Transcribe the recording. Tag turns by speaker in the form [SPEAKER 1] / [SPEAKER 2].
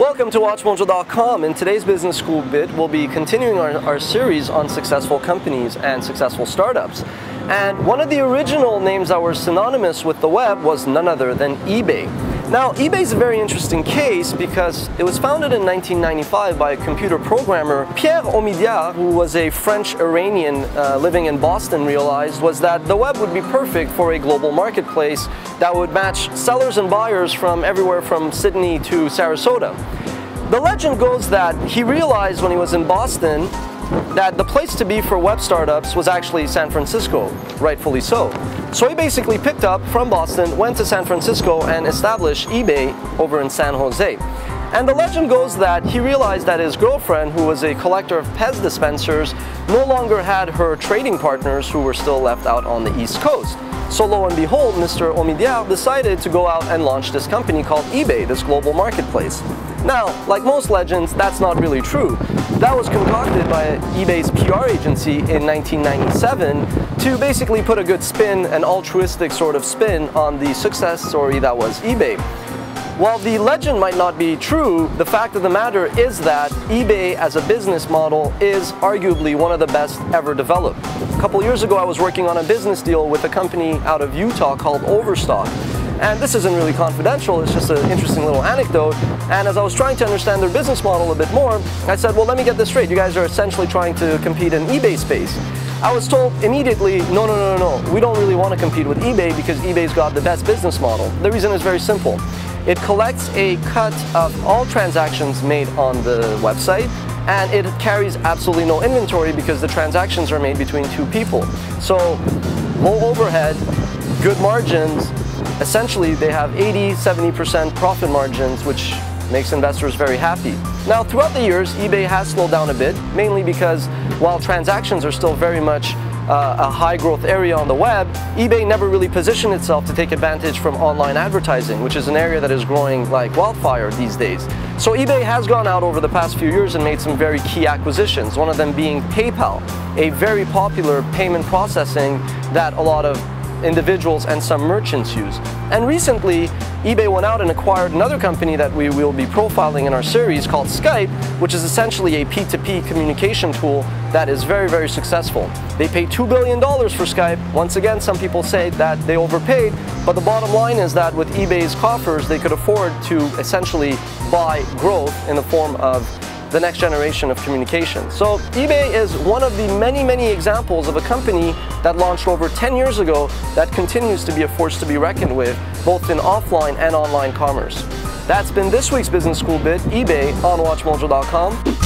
[SPEAKER 1] Welcome to WatchMojo.com. In today's Business School bit, we'll be continuing our series on successful companies and successful startups. And one of the original names that were synonymous with the web was none other than eBay. Now, eBay is a very interesting case because it was founded in 1995 by a computer programmer. Pierre Omidyar, who was a French-Iranian living in Boston, realized was that the web would be perfect for a global marketplace that would match sellers and buyers from everywhere from Sydney to Sarasota. The legend goes that he realized when he was in Boston that the place to be for web startups was actually San Francisco, rightfully so. So he basically picked up from Boston, went to San Francisco and established eBay over in San Jose. And the legend goes that he realized that his girlfriend, who was a collector of Pez dispensers, no longer had her trading partners who were still left out on the East Coast. So lo and behold, Mr. Omidyar decided to go out and launch this company called eBay, this global marketplace. Now, like most legends, that's not really true. That was concocted by eBay's PR agency in 1997 to basically put a good spin, an altruistic sort of spin, on the success story that was eBay. While the legend might not be true, the fact of the matter is that eBay as a business model is arguably one of the best ever developed. A couple years ago, I was working on a business deal with a company out of Utah called Overstock. And this isn't really confidential, it's just an interesting little anecdote. And as I was trying to understand their business model a bit more, I said, well, let me get this straight. You guys are essentially trying to compete in eBay space. I was told immediately, no, we don't really want to compete with eBay because eBay's got the best business model. The reason is very simple. It collects a cut of all transactions made on the website, and it carries absolutely no inventory because the transactions are made between two people. So, low overhead, good margins. Essentially, they have 80–70% profit margins, which makes investors very happy. Now, throughout the years, eBay has slowed down a bit, mainly because while transactions are still very much a high growth area on the web, eBay never really positioned itself to take advantage from online advertising, which is an area that is growing like wildfire these days. So eBay has gone out over the past few years and made some very key acquisitions, one of them being PayPal, a very popular payment processing that a lot of individuals and some merchants use. And recently, eBay went out and acquired another company that we will be profiling in our series called Skype, which is essentially a P2P communication tool that is very, very successful. They paid $2 billion for Skype. Once again, some people say that they overpaid, but the bottom line is that with eBay's coffers, they could afford to essentially buy growth in the form of the next generation of communication. So eBay is one of the many, many examples of a company that launched over 10 years ago that continues to be a force to be reckoned with, both in offline and online commerce. That's been this week's Business School bit, eBay on WatchMojo.com.